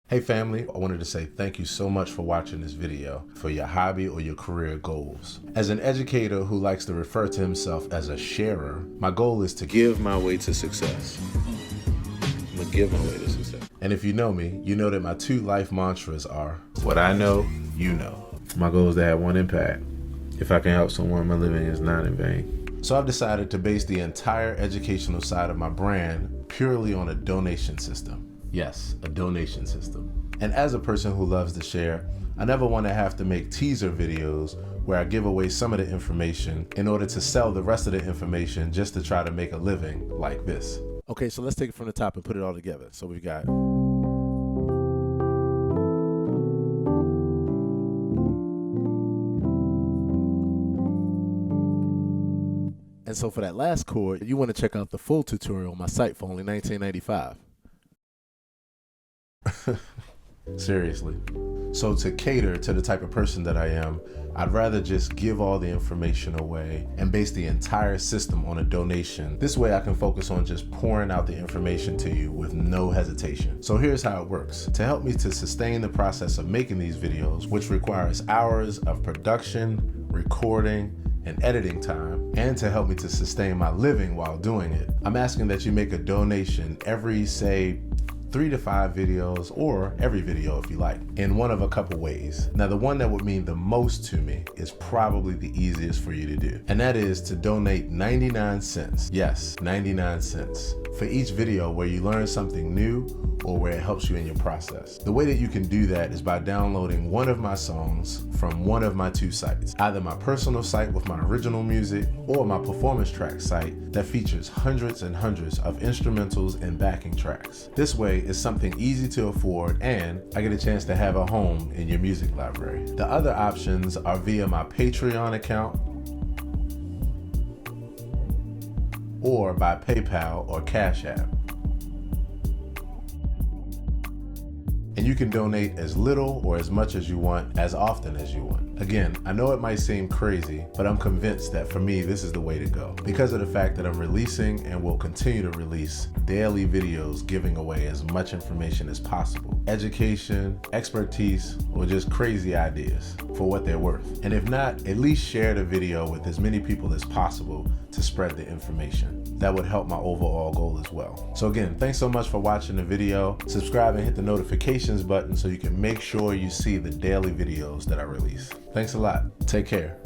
Hey family, I wanted to say thank you so much for watching this video for your hobby or your career goals. As an educator who likes to refer to himself as a sharer, my goal is to give my way to success. I'm gonna give my way to success. And if you know me, you know that my two life mantras are, what I know, you know. My goal is to have one impact. If I can help someone, my living is not in vain. So I've decided to base the entire educational side of my brand purely on a donation system. Yes, a donation system. And as a person who loves to share, I never want to have to make teaser videos where I give away some of the information in order to sell the rest of the information just to try to make a living like this. Okay, so let's take it from the top and put it all together. So we've got and so for that last chord, you want to check out the full tutorial on my site for only $19.95. Seriously. So to cater to the type of person that I am, I'd rather just give all the information away and base the entire system on a donation. This way I can focus on just pouring out the information to you with no hesitation. So here's how it works. To help me to sustain the process of making these videos, which requires hours of production, recording, and editing time, and to help me to sustain my living while doing it, I'm asking that you make a donation every, say, 3 to 5 videos, or every video if you like, in one of a couple ways. Now, the one that would mean the most to me is probably the easiest for you to do, and that is to donate 99 cents. Yes, 99 cents for each video where you learn something new or where it helps you in your process. The way that you can do that is by downloading one of my songs from one of my two sites, either my personal site with my original music or my performance track site that features hundreds and hundreds of instrumentals and backing tracks. This way, it's something easy to afford and I get a chance to have a home in your music library. The other options are via my Patreon account or by PayPal or Cash App. And you can donate as little or as much as you want, as often as you want. Again, I know it might seem crazy, but I'm convinced that for me, this is the way to go. Because of the fact that I'm releasing and will continue to release daily videos giving away as much information as possible. Education, expertise, or just crazy ideas for what they're worth. And if not, at least share the video with as many people as possible to spread the information. That would help my overall goal as well. So again, thanks so much for watching the video. Subscribe and hit the notifications button so you can make sure you see the daily videos that I release. Thanks a lot. Take care.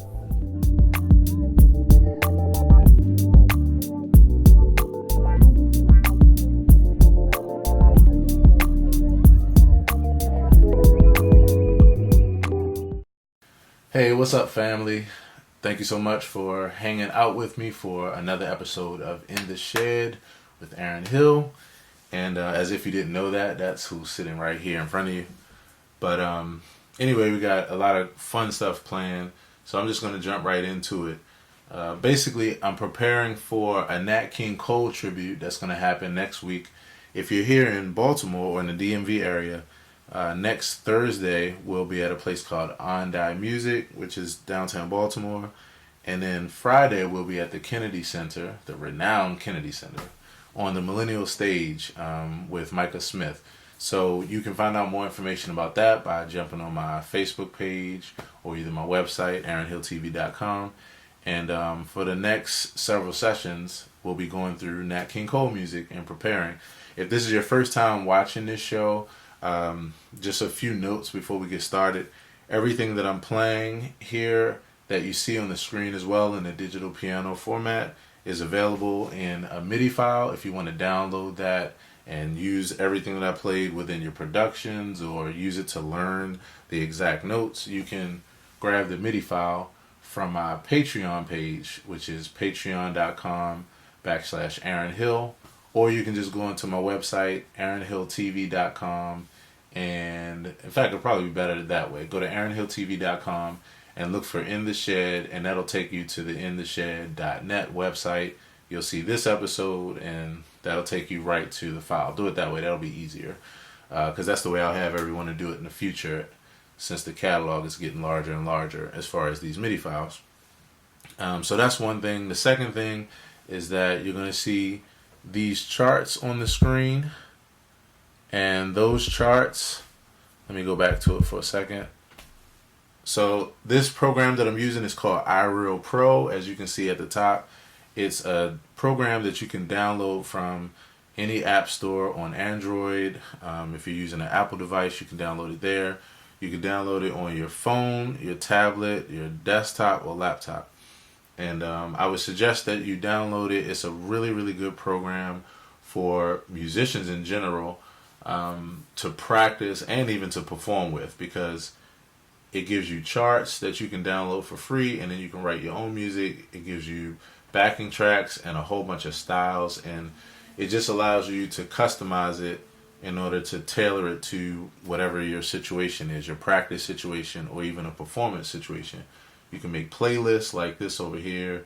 Hey, what's up, family? Thank you so much for hanging out with me for another episode of In the Shed with Aaron Hill. And as if you didn't know that, that's who's sitting right here in front of you. But anyway, we got a lot of fun stuff planned, so I'm just going to jump right into it. Basically, I'm preparing for a Nat King Cole tribute that's going to happen next week. If you're here in Baltimore or in the DMV area, next Thursday we'll be at a place called On Music, which is downtown Baltimore. And then Friday we'll be at the Kennedy Center, the renowned Kennedy Center, on the Millennial Stage with Micah Smith. So you can find out more information about that by jumping on my Facebook page or either my website, aaronhilltv.com. And for the next several sessions, we'll be going through Nat King Cole music and preparing. If this is your first time watching this show, just a few notes before we get started. Everything that I'm playing here that you see on the screen as well in the digital piano format is available in a MIDI file if you want to download that and use everything that I played within your productions or use it to learn the exact notes. You can grab the MIDI file from my Patreon page, which is patreon.com/Aaron Hill, or you can just go onto my website, aaronhilltv.com, and in fact, it'll probably be better that way. Go to aaronhilltv.com and look for In the Shed, and that'll take you to the intheshed.net website. You'll see this episode, and that'll take you right to the file. Do it that way. That'll be easier, because that's the way I'll have everyone to do it in the future, since the catalog is getting larger and larger as far as these MIDI files. So that's one thing. The second thing is that you're going to see these charts on the screen, and those charts Let me go back to it for a second. So this program that I'm using is called iReal Pro. As you can see at the top, it's a program that you can download from any app store on Android. If you're using an Apple device, you can download it there. You can download it on your phone, your tablet, your desktop, or laptop. And I would suggest that you download it. It's a really, really good program for musicians in general to practice and even to perform with, because it gives you charts that you can download for free, and then you can write your own music. It gives you backing tracks and a whole bunch of styles, and it just allows you to customize it in order to tailor it to whatever your situation is, your practice situation or even a performance situation. You can make playlists like this over here.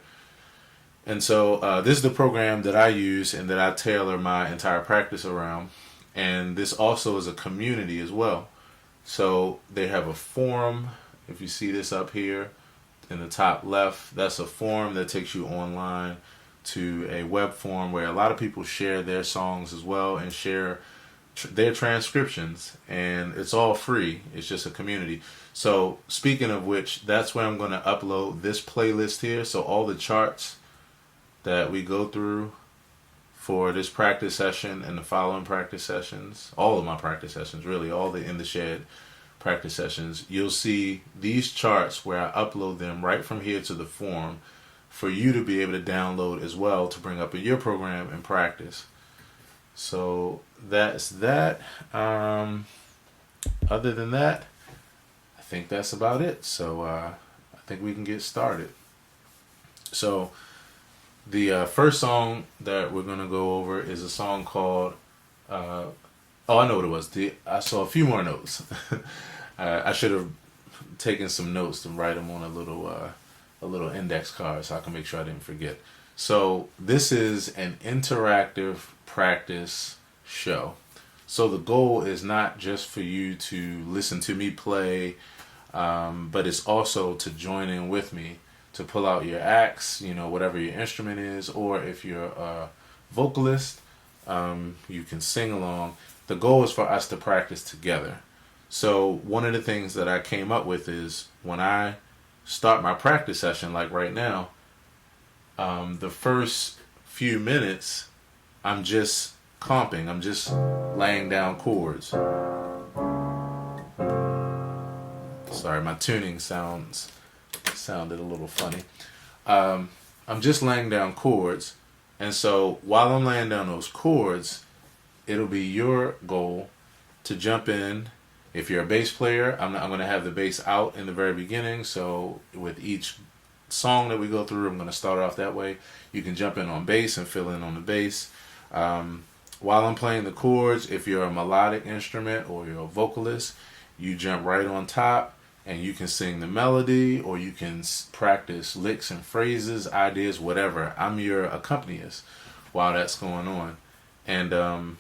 And so this is the program that I use and that I tailor my entire practice around. And this also is a community as well. So they have a forum. If you see this up here in the top left, that's a forum that takes you online to a web forum where a lot of people share their songs as well and share their transcriptions, and it's all free. It's just a community. So speaking of which, that's where I'm going to upload this playlist here. So all the charts that we go through for this practice session and the following practice sessions, all of my practice sessions, really, all the In the Shed practice sessions, you'll see these charts where I upload them right from here to the forum for you to be able to download as well to bring up in your program and practice. So that's that. Other than that, I think that's about it. So I think we can get started. So the first song that we're going to go over is a song called, oh, I know what it was. I saw a few more notes. I should have taken some notes to write them on a little index card so I can make sure I didn't forget. So this is an interactive practice show. So the goal is not just for you to listen to me play, but it's also to join in with me, to pull out your axe, whatever your instrument is, or if you're a vocalist, you can sing along. The goal is for us to practice together. So one of the things that I came up with is when I start my practice session, like right now, the first few minutes, I'm just comping. I'm just laying down chords. Sorry, my tuning sounded a little funny. I'm just laying down chords. And so while I'm laying down those chords, it'll be your goal to jump in. If you're a bass player, I'm going to have the bass out in the very beginning. So with each song that we go through, I'm going to start off that way. You can jump in on bass and fill in on the bass. While I'm playing the chords, if you're a melodic instrument or you're a vocalist, you jump right on top and you can sing the melody, or you can practice licks and phrases, ideas, whatever. I'm your accompanist while that's going on. And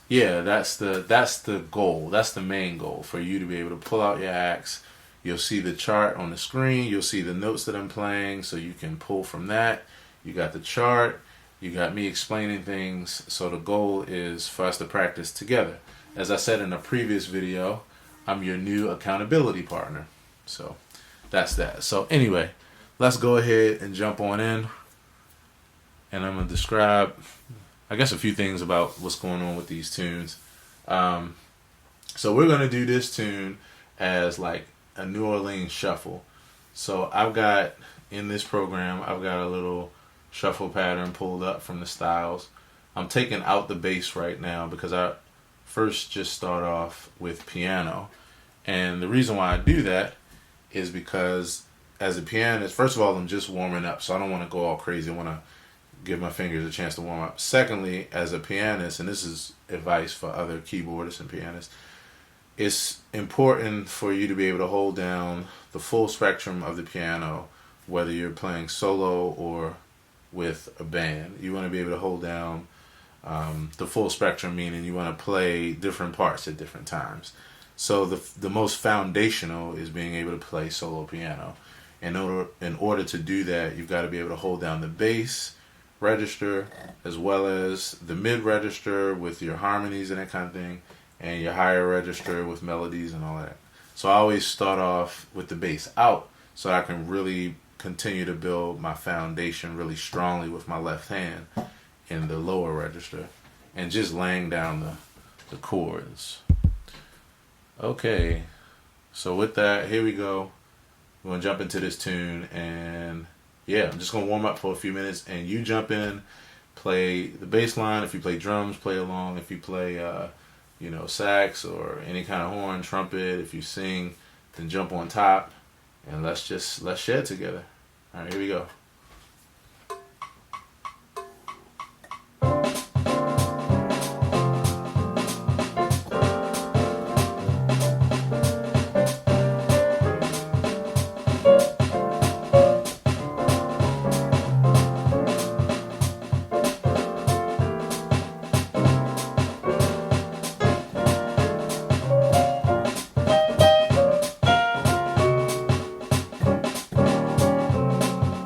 yeah, that's the goal. That's the main goal, for you to be able to pull out your axe. You'll see the chart on the screen. You'll see the notes that I'm playing, so you can pull from that. You got the chart. You got me explaining things. So the goal is for us to practice together. As I said in a previous video, I'm your new accountability partner. So that's that. So anyway, let's go ahead and jump on in. And I'm going to describe, I guess, a few things about what's going on with these tunes. So we're going to do this tune as like a New Orleans shuffle. So I've got, in this program, I've got a little shuffle pattern pulled up from the styles. I'm taking out the bass right now because I first just start off with piano. And the reason why I do that is because as a pianist, first of all, I'm just warming up, so I don't want to go all crazy. I want to give my fingers a chance to warm up. Secondly, as a pianist, and this is advice for other keyboardists and pianists, it's important for you to be able to hold down the full spectrum of the piano, whether you're playing solo or with a band. You want to be able to hold down the full spectrum, meaning you want to play different parts at different times. So the most foundational is being able to play solo piano. In order to do that, you've got to be able to hold down the bass register as well as the mid register with your harmonies and that kind of thing, and your higher register with melodies and all that. So I always start off with the bass out so I can really continue to build my foundation really strongly with my left hand in the lower register and just laying down the chords. Okay, so with that, here we go. We're going to jump into this tune, and yeah, I'm just going to warm up for a few minutes, and you jump in, play the bass line. If you play drums, play along. If you play sax or any kind of horn, trumpet, if you sing, then jump on top, and let's share together. All right, here we go.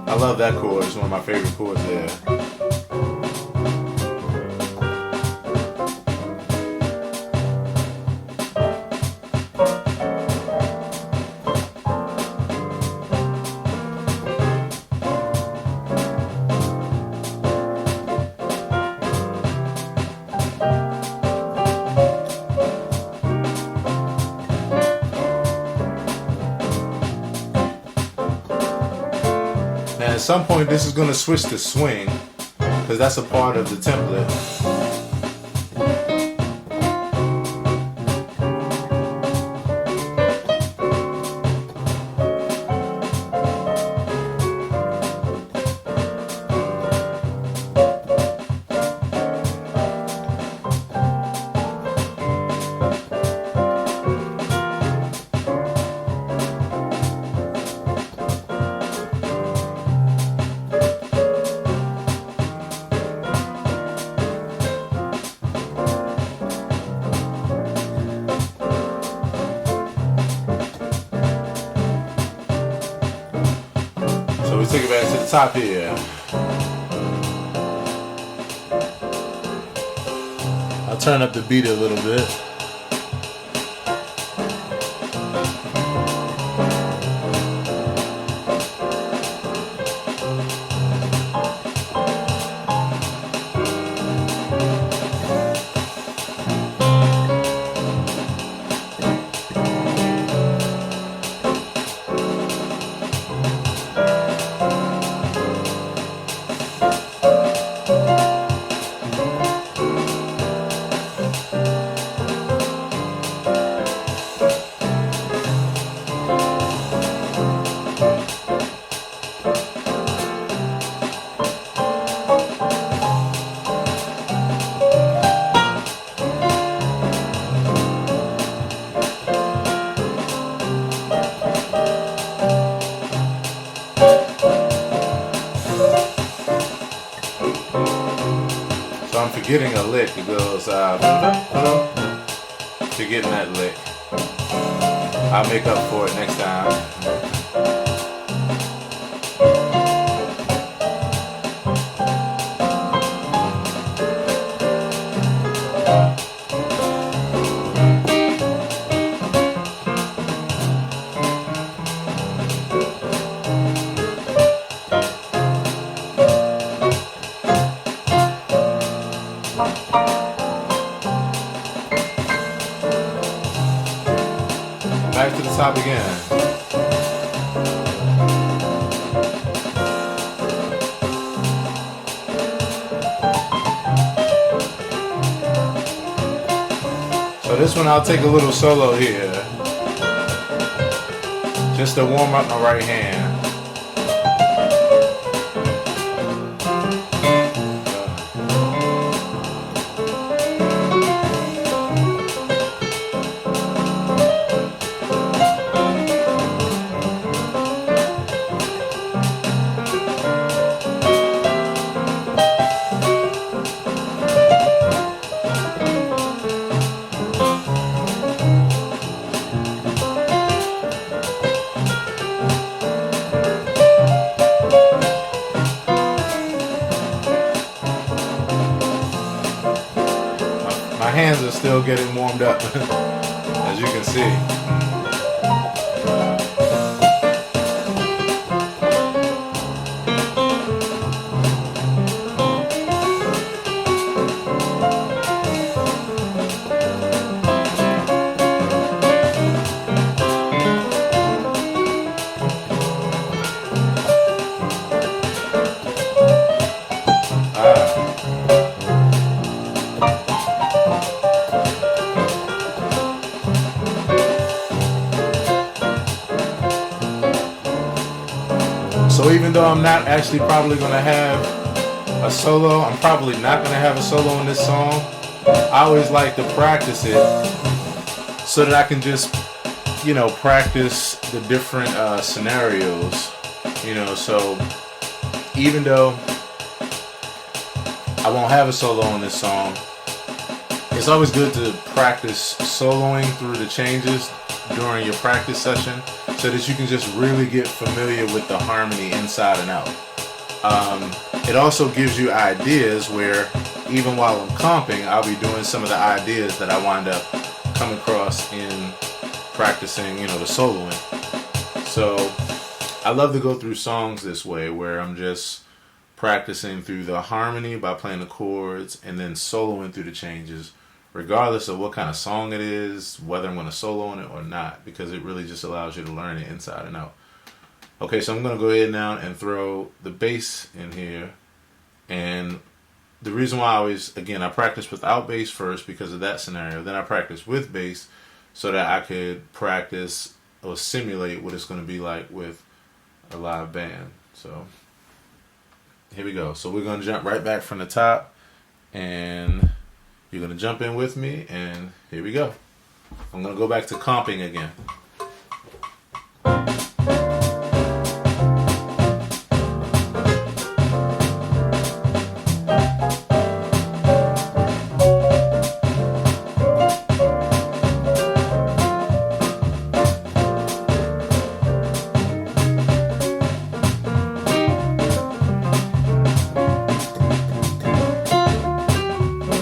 I love that chord. It's one of my favorite chords there. At some point this is going to switch to swing because that's a part of the template. So we take it back to the top here. I'll turn up the beat a little bit. So I'm forgetting a lick. It goes, forgetting that lick. I'll make up for it next time. Back to the top again. So this one I'll take a little solo here, just to warm up my right hand. still getting warmed up, as you can see. So even though I'm not actually probably going to have a solo, I'm probably not going to have a solo in this song, I always like to practice it so that I can just, practice the different scenarios, so even though I won't have a solo on this song, it's always good to practice soloing through the changes during your practice session so that you can just really get familiar with the harmony inside and out. It also gives you ideas where even while I'm comping, I'll be doing some of the ideas that I wind up coming across in practicing, the soloing. So I love to go through songs this way where I'm just practicing through the harmony by playing the chords and then soloing through the changes, regardless of what kind of song it is, whether I'm going to solo on it or not, because it really just allows you to learn it inside and out. Okay, so I'm going to go ahead now and throw the bass in here. And the reason why I practice without bass first because of that scenario. Then I practice with bass so that I could practice or simulate what it's going to be like with a live band. So here we go. So we're going to jump right back from the top, and you're going to jump in with me, and here we go. I'm going to go back to comping again.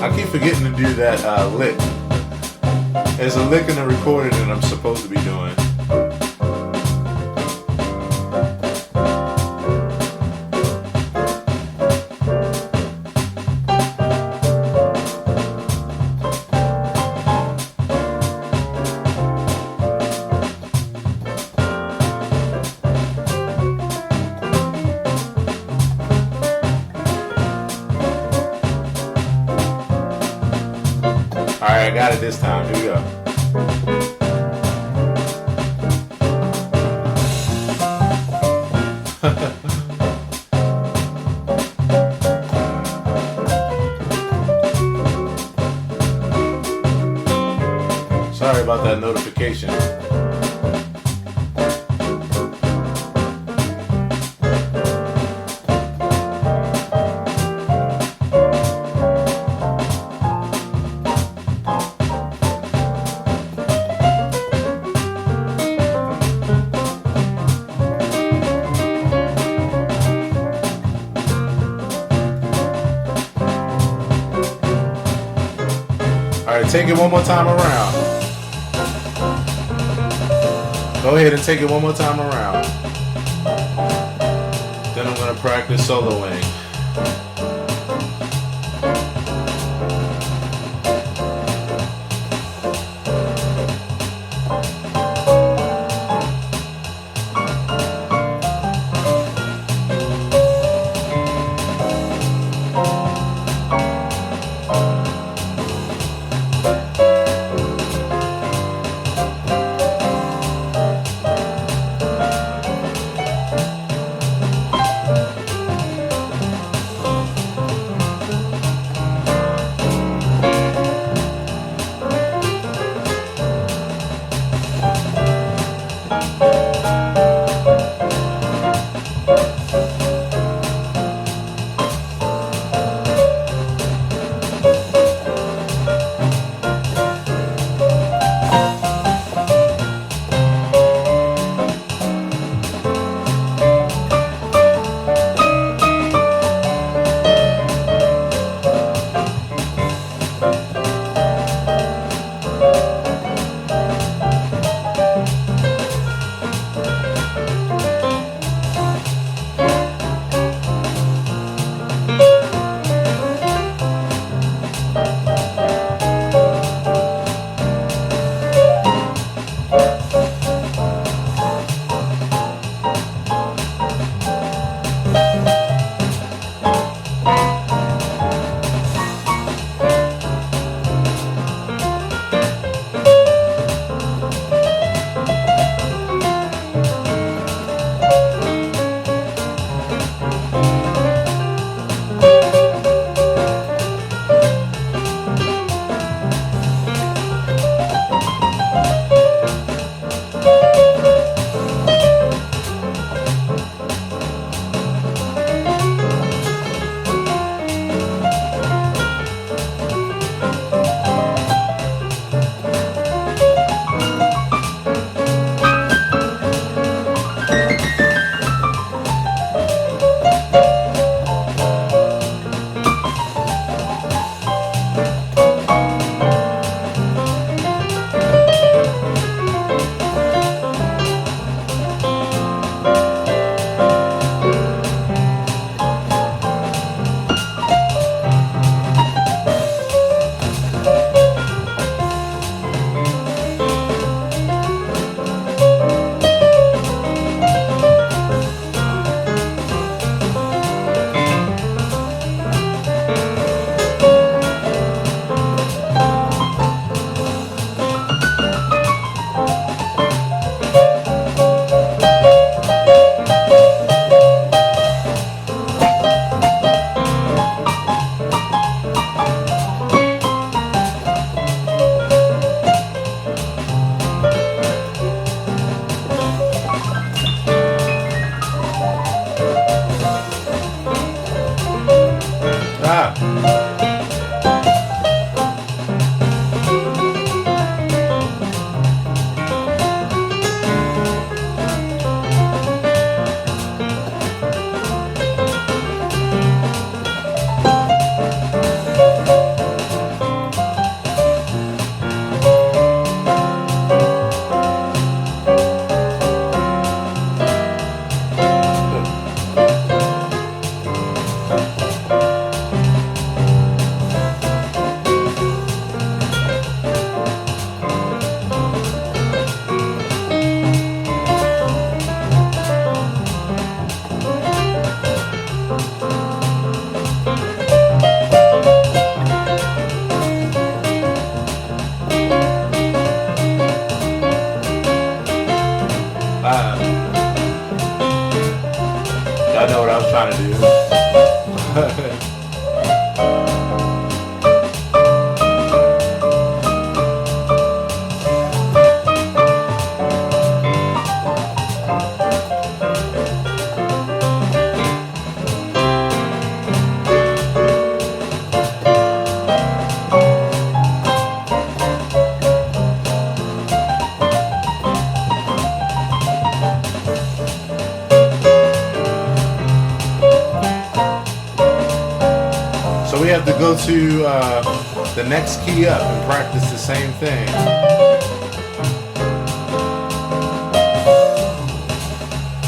I keep forgetting to do that lick. There's a lick in the recording that I'm supposed to be doing. Alright, I got it this time. Here we go. Sorry about that notification. Alright, take it one more time around. Go ahead and take it one more time around. Then I'm going to practice soloing. Y'all know what I was trying to do. So we have to go to the next key up and practice the same thing.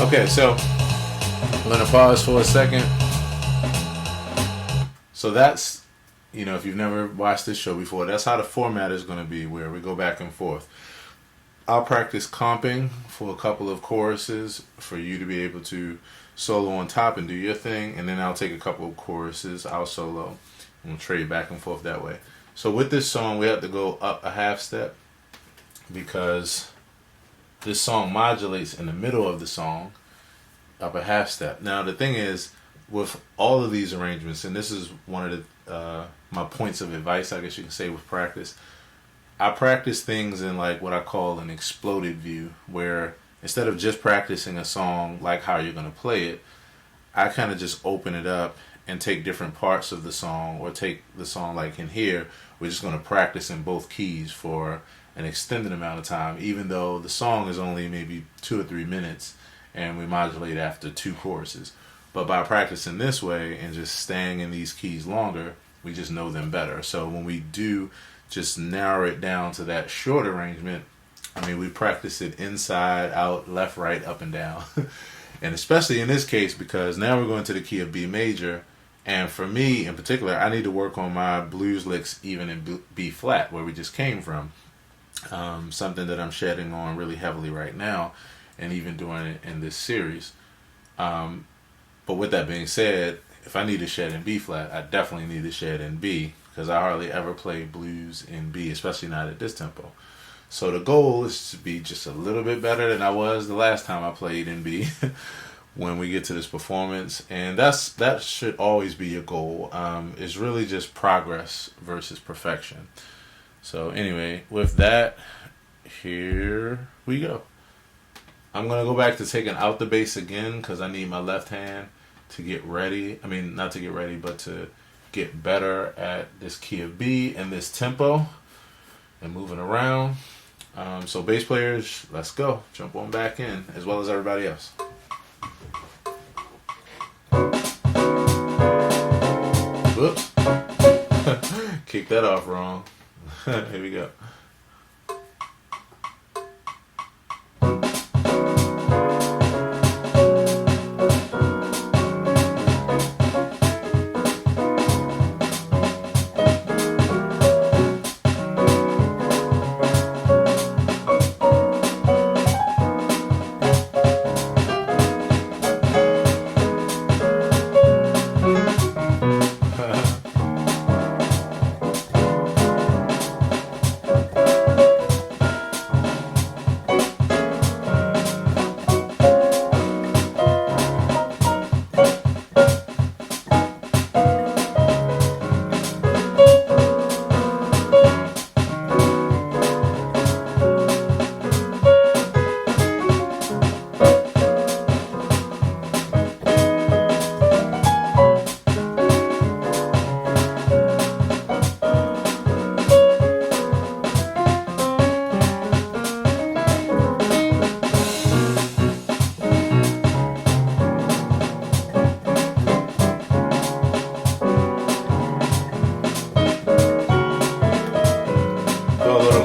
Okay, so I'm going to pause for a second. So that's, if you've never watched this show before, that's how the format is going to be, where we go back and forth. I'll practice comping for a couple of choruses for you to be able to solo on top and do your thing, and then I'll take a couple of choruses, I'll solo, and we'll trade back and forth that way. So with this song, we have to go up a half step because this song modulates in the middle of the song up a half step. Now the thing is, with all of these arrangements, and this is one of the my points of advice, I guess you can say, with practice, I practice things in like what I call an exploded view, where instead of just practicing a song like how you're going to play it, I kind of just open it up and take different parts of the song, or take the song like in here, we're just going to practice in both keys for an extended amount of time, even though the song is only maybe 2 or 3 minutes and we modulate after 2 choruses. But by practicing this way and just staying in these keys longer, we just know them better. So when we do just narrow it down to that short arrangement, we practice it inside, out, left, right, up, and down. And especially in this case, because now we're going to the key of B major. And for me in particular, I need to work on my blues licks even in B flat, where we just came from. Something that I'm shedding on really heavily right now, and even doing it in this series. But with that being said, if I need to shed in B flat, I definitely need to shed in B, because I hardly ever play blues in B, especially not at this tempo. So the goal is to be just a little bit better than I was the last time I played in B when we get to this performance. And that should always be your goal. It's really just progress versus perfection. So anyway, with that, here we go. I'm going to go back to taking out the bass again, because I need my left hand to get ready. Not to get ready, but to get better at this key of B and this tempo and moving around. So bass players, let's go. Jump on back in, as well as everybody else. Whoops. Kick that off wrong. Here we go.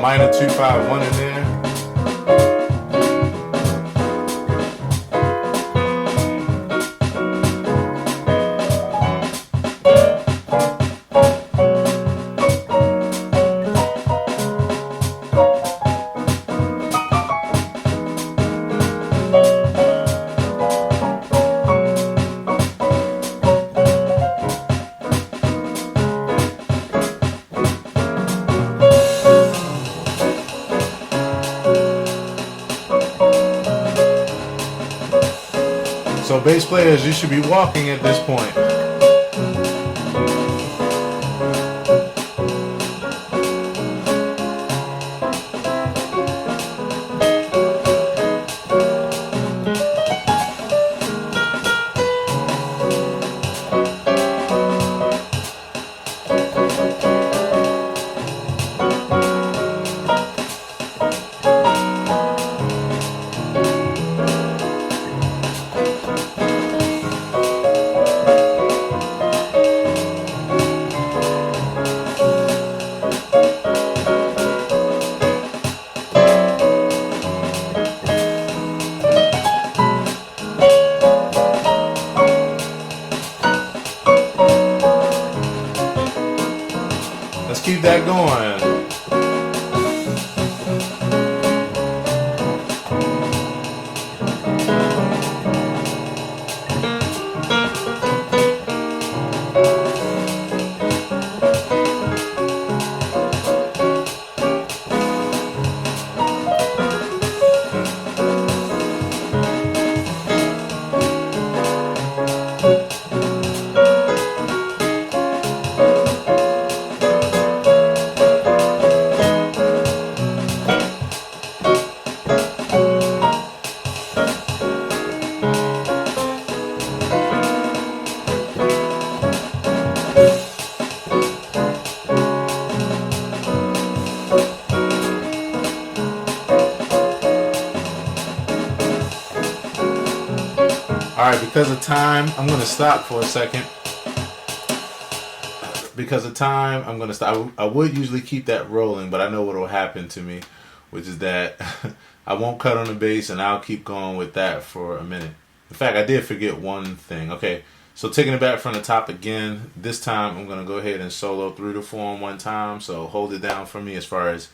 Minor 2-5-1 in there. So bass players, you should be walking at this point. Let's keep that going. Alright, because of time, I'm going to stop for a second. Because of time, I'm going to stop. I would usually keep that rolling, but I know what will happen to me, which is that I won't cut on the bass, and I'll keep going with that for a minute. In fact, I did forget one thing. Okay, so taking it back from the top again, this time I'm going to go ahead and solo through the form one time, so hold it down for me as far as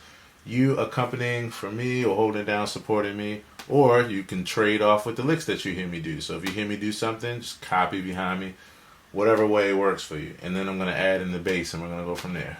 you accompanying for me or holding down, supporting me. Or you can trade off with the licks that you hear me do. So if you hear me do something, just copy behind me, whatever way works for you. And then I'm going to add in the bass and we're going to go from there.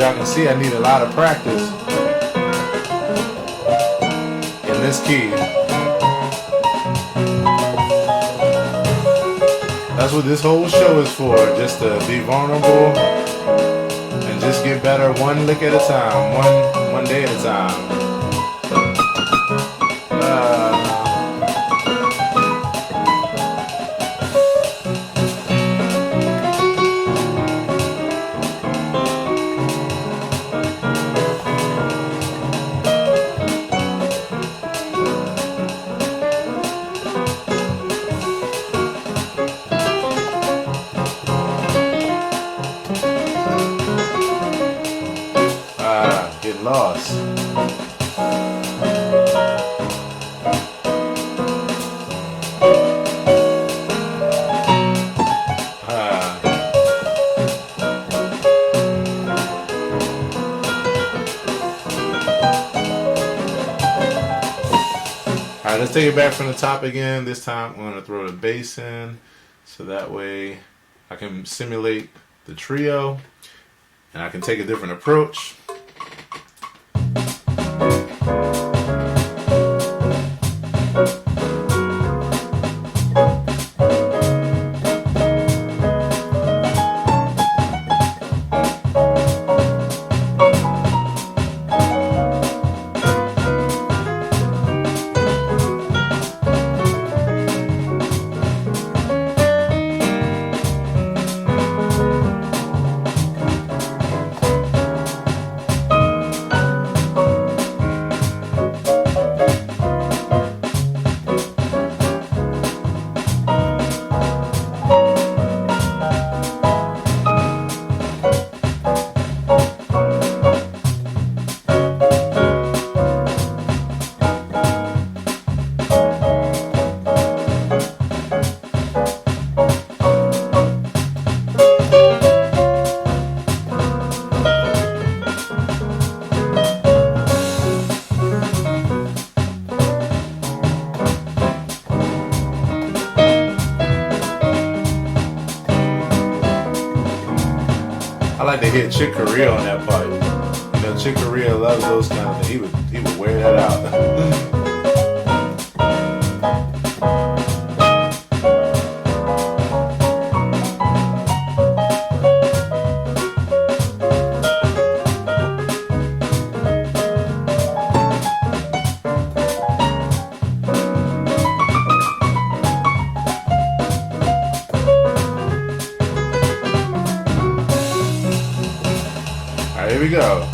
y'all can see, I need a lot of practice in this key. That's what this whole show is for, just to be vulnerable and just get better one lick at a time, one day at a time. Get lost. Alright, let's take it back from the top again. This time I'm going to throw the bass in so that way I can simulate the trio and I can take a different approach. I like to hear Chick Corea on that part. You know, Chick Corea loves those kind of things. He would wear that out. Here we go.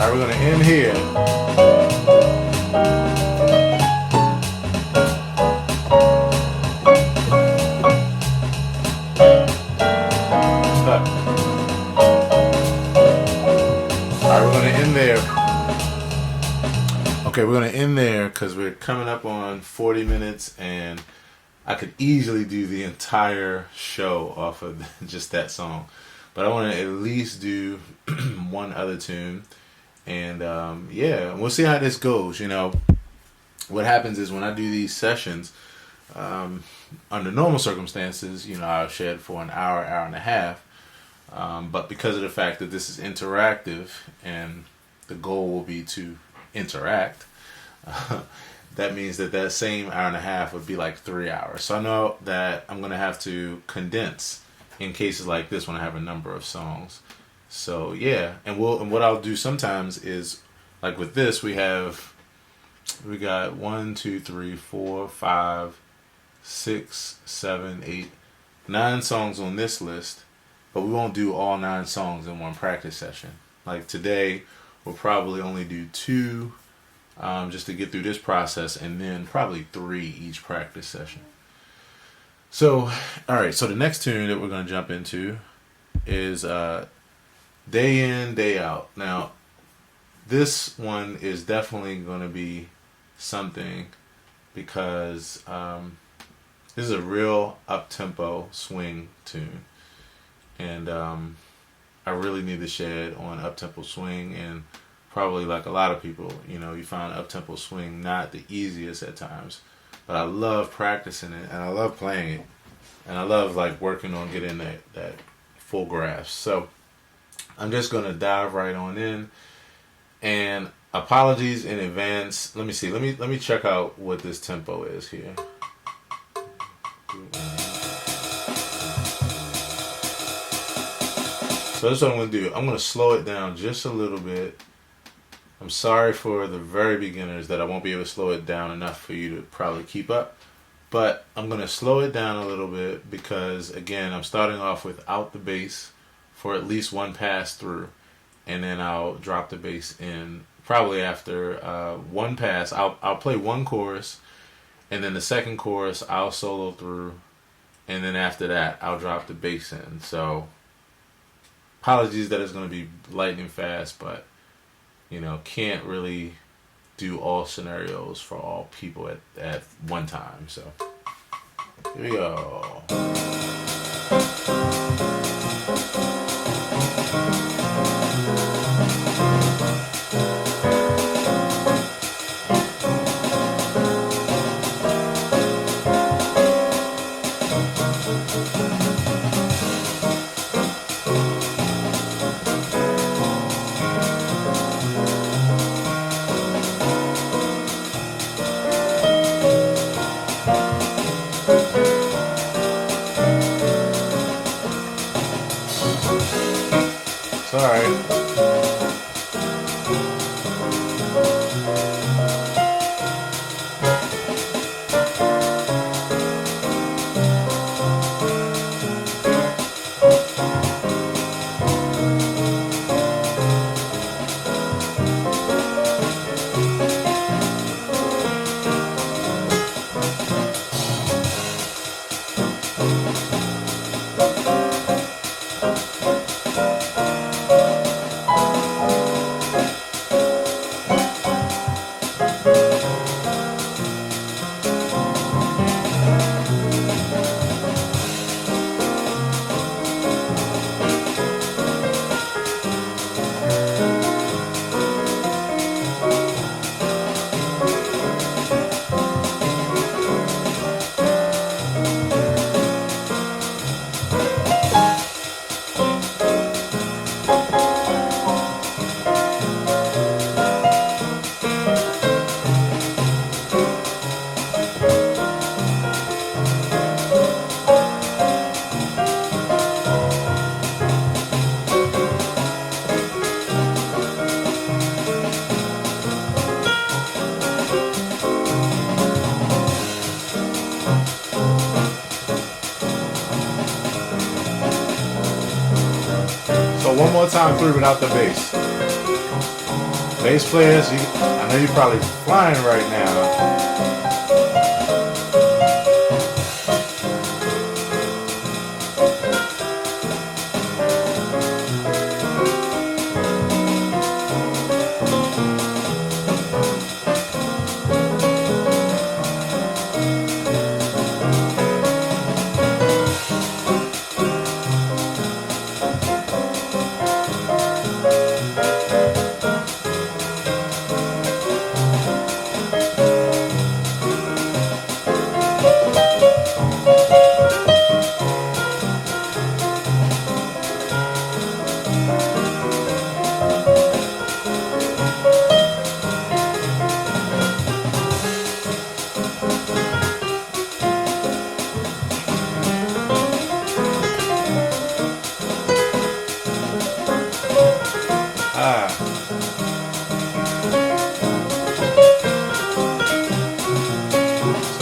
Alright, we're going to end here. Alright, we're going to end there. Okay, we're going to end there because we're coming up on 40 minutes and I could easily do the entire show off of just that song. But I want to at least do one other tune. And yeah, we'll see how this goes. You know, what happens is when I do these sessions, under normal circumstances, you know, I'll shed for an hour, hour and a half. But because of the fact that this is interactive and the goal will be to interact, that means that same hour and a half would be like 3 hours. So I know that I'm going to have to condense in cases like this when I have a number of songs. So yeah, and what I'll do sometimes is, like with this, we got 1, 2, 3, 4, 5, 6, 7, 8, 9 songs on this list, but we won't do all 9 songs in one practice session. Like today, we'll probably only do 2, just to get through this process, and then probably 3 each practice session. So, all right. So the next tune that we're going to jump into is Day In, Day Out. Now, this one is definitely going to be something because this is a real up-tempo swing tune. And I really need the shed on up-tempo swing, and probably like a lot of people, you find up-tempo swing not the easiest at times. But I love practicing it, and I love playing it. And I love like working on getting that full grasp. So I'm just going to dive right on in. And apologies in advance. Let me see. Let me check out what this tempo is here. So that's what I'm going to do. I'm going to slow it down just a little bit. I'm sorry for the very beginners that I won't be able to slow it down enough for you to probably keep up. But I'm going to slow it down a little bit because, again, I'm starting off without the bass for at least one pass through. And then I'll drop the bass in probably after one pass. I'll play one chorus, and then the second chorus I'll solo through. And then after that, I'll drop the bass in. So apologies that it's going to be lightning fast, but can't really do all scenarios for all people at one time. So here we go. It's alright. One more time through without the bass. Bass players, I know you're probably flying right now. So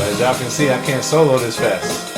as y'all can see, I can't solo this fast.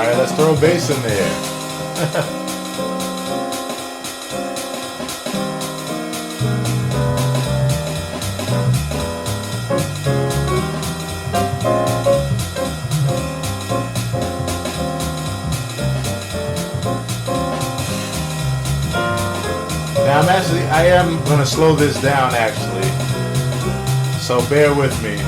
Alright, let's throw bass in there. Now I am going to slow this down actually, so bear with me.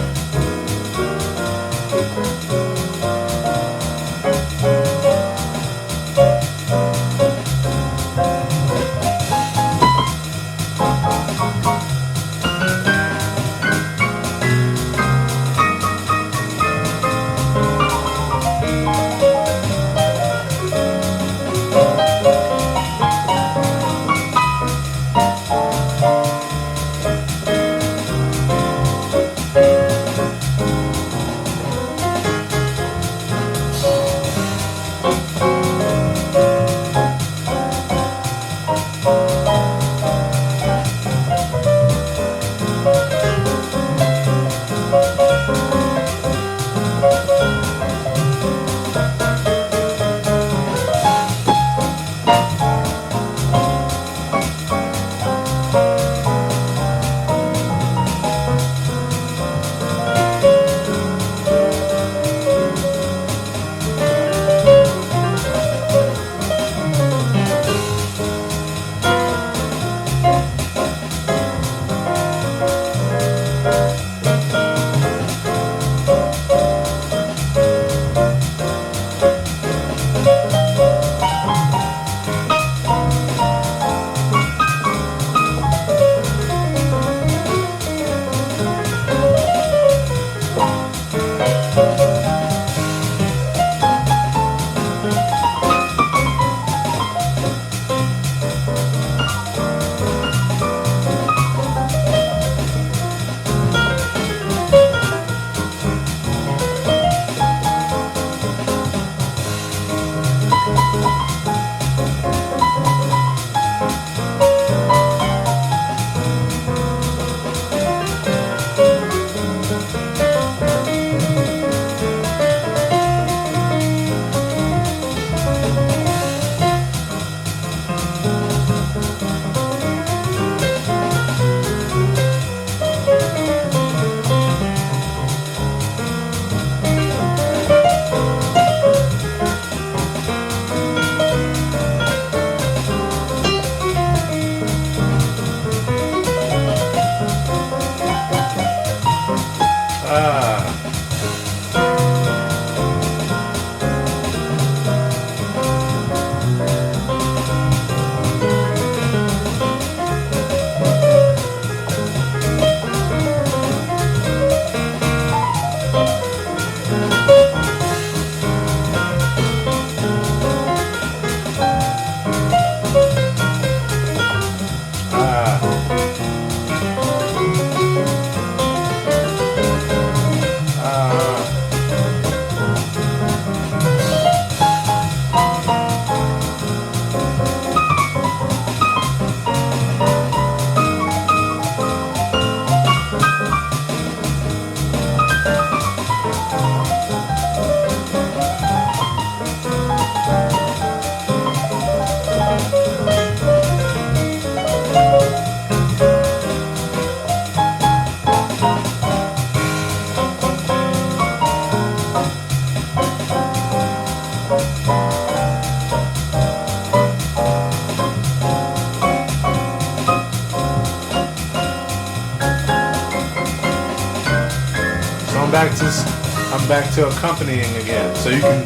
I'm back to accompanying again, so you can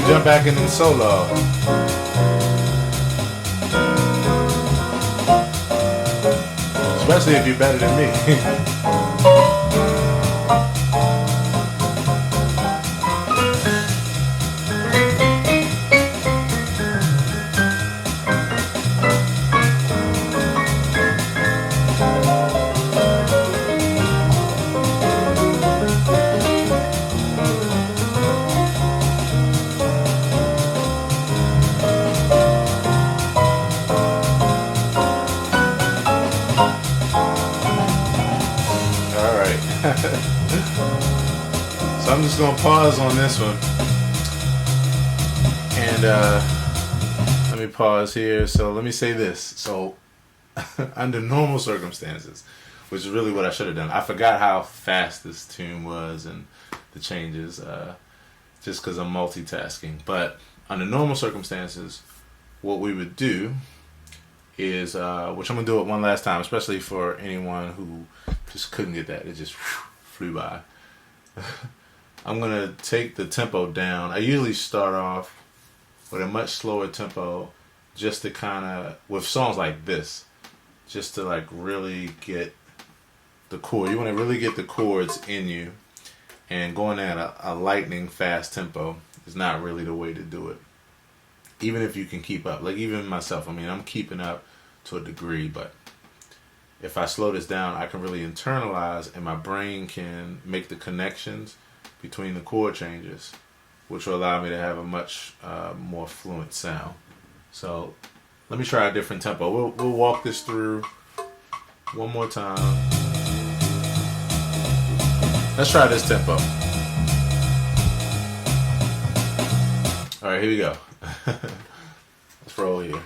jump back in solo. Especially if you're better than me. So I'm just gonna pause on this one, and let me pause here. So let me say this. So under normal circumstances, which is really what I should have done, I forgot how fast this tune was and the changes, just because I'm multitasking. But under normal circumstances, what we would do is, which I'm gonna do it one last time, especially for anyone who just couldn't get that. It just flew by. I'm gonna take the tempo down. I usually start off with a much slower tempo, just to kind of, with songs like this, just to like really get the chord. You want to really get the chords in you, and going at a lightning fast tempo is not really the way to do it. Even if you can keep up, like even myself, I mean, I'm keeping up to a degree, but if I slow this down, I can really internalize, and my brain can make the connections between the chord changes, which will allow me to have a much more fluent sound. So let me try a different tempo. We'll walk this through one more time. Let's try this tempo. All right, here we go. Let's roll here.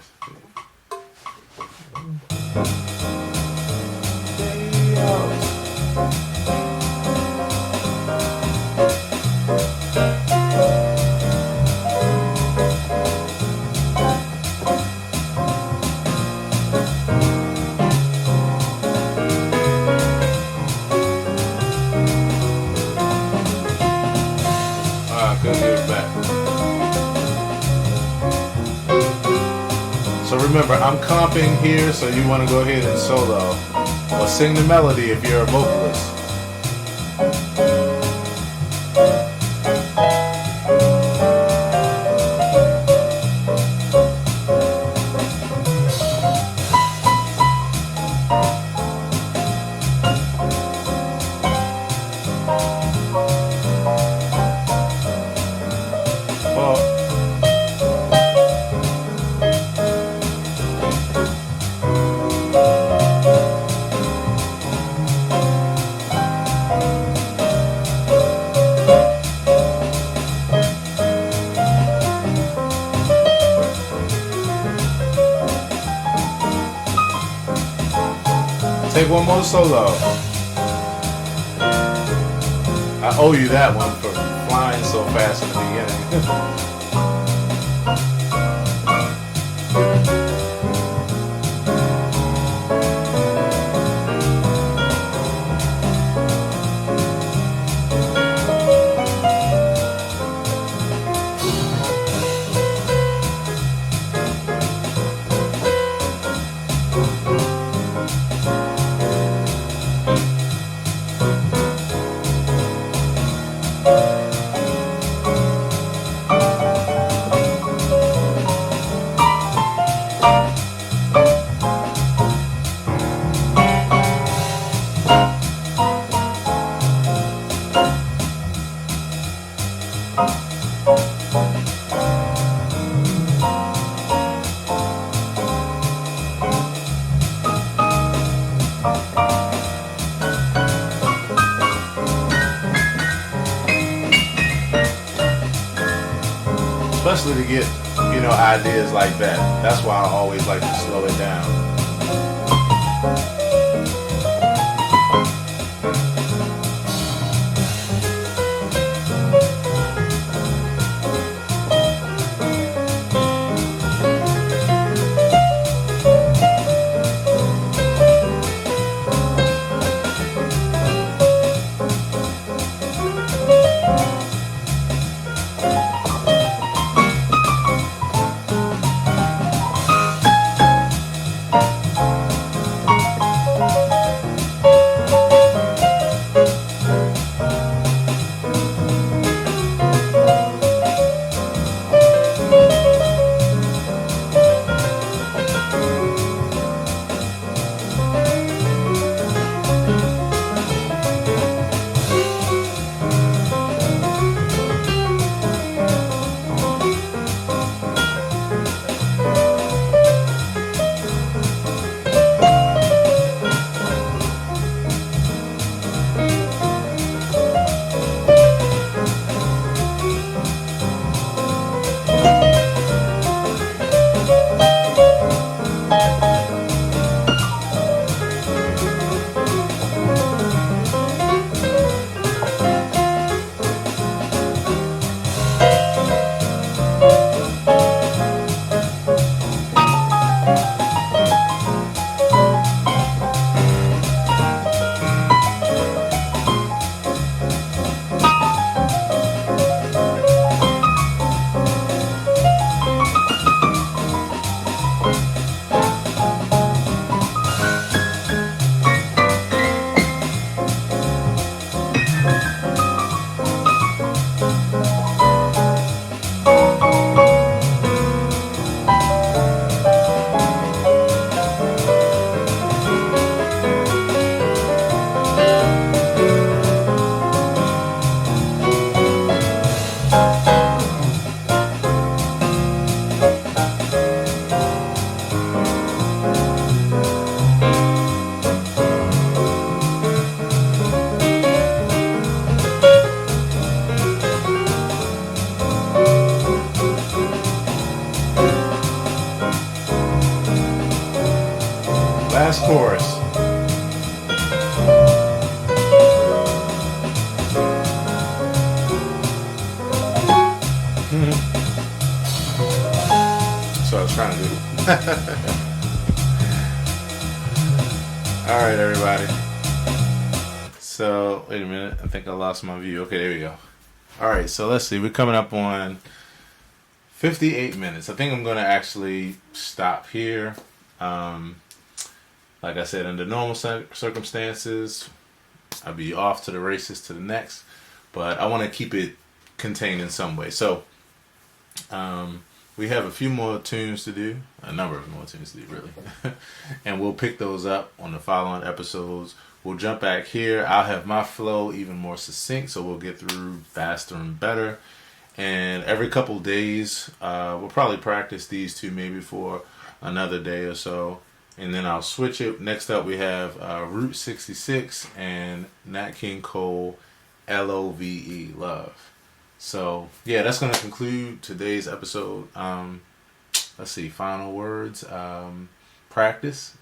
So remember, I'm comping here, so you want to go ahead and solo or sing the melody if you're a vocalist. Take one more solo. I owe you that one for flying so fast in the beginning. Especially to get, ideas like that. That's why I always like to slow it down. Last chorus. That's what I was trying to do. Alright, everybody. So, wait a minute. I think I lost my view. Okay, there we go. Alright, so let's see. We're coming up on 58 minutes. I think I'm going to actually stop here. Like I said, under normal circumstances, I'll be off to the races to the next. But I want to keep it contained in some way. So, we have a few more tunes to do. A number of more tunes to do, really. And we'll pick those up on the following episodes. We'll jump back here. I'll have my flow even more succinct, so we'll get through faster and better. And every couple days, we'll probably practice these two maybe for another day or so. And then I'll switch it. Next up, we have Route 66 and Nat King Cole, Love. Love. So, yeah, that's going to conclude today's episode. Let's see, final words. Practice.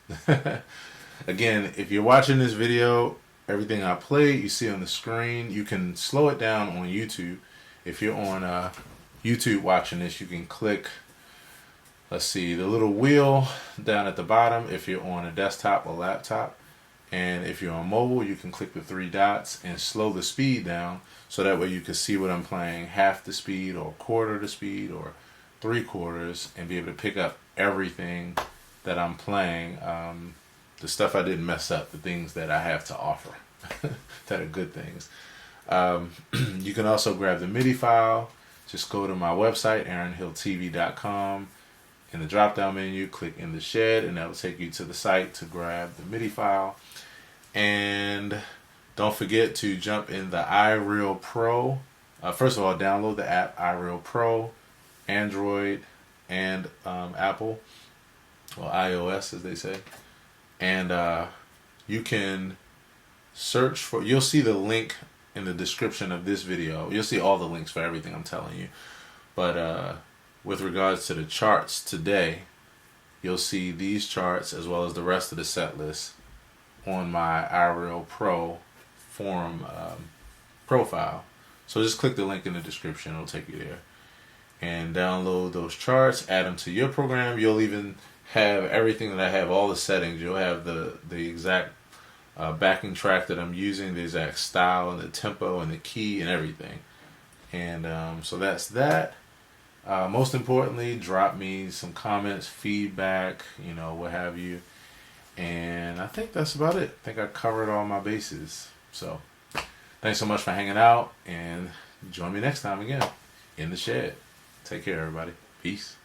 Again, if you're watching this video, everything I play, you see on the screen. You can slow it down on YouTube. If you're on YouTube watching this, you can click, let's see, the little wheel down at the bottom if you're on a desktop or laptop. And if you're on mobile, you can click the three dots and slow the speed down so that way you can see what I'm playing, half the speed or quarter the speed or 3/4, and be able to pick up everything that I'm playing. The stuff I didn't mess up, the things that I have to offer that are good things. You can also grab the MIDI file. Just go to my website, aaronhilltv.com. In the drop down menu, click In the Shed, and that will take you to the site to grab the MIDI file. And don't forget to jump in the iReal Pro. First of all, download the app iReal Pro, Android and Apple, or iOS as they say. And you can search for, you'll see the link in the description of this video. You'll see all the links for everything I'm telling you. But with regards to the charts today, you'll see these charts as well as the rest of the set list on my iReal Pro forum profile. So just click the link in the description. It'll take you there. And download those charts, add them to your program. You'll even have everything that I have, all the settings. You'll have the exact backing track that I'm using, the exact style and the tempo and the key and everything. And so that's that. Most importantly, drop me some comments, feedback, what have you. And I think that's about it. I think I covered all my bases. So thanks so much for hanging out, and join me next time again in the shed. Take care, everybody. Peace.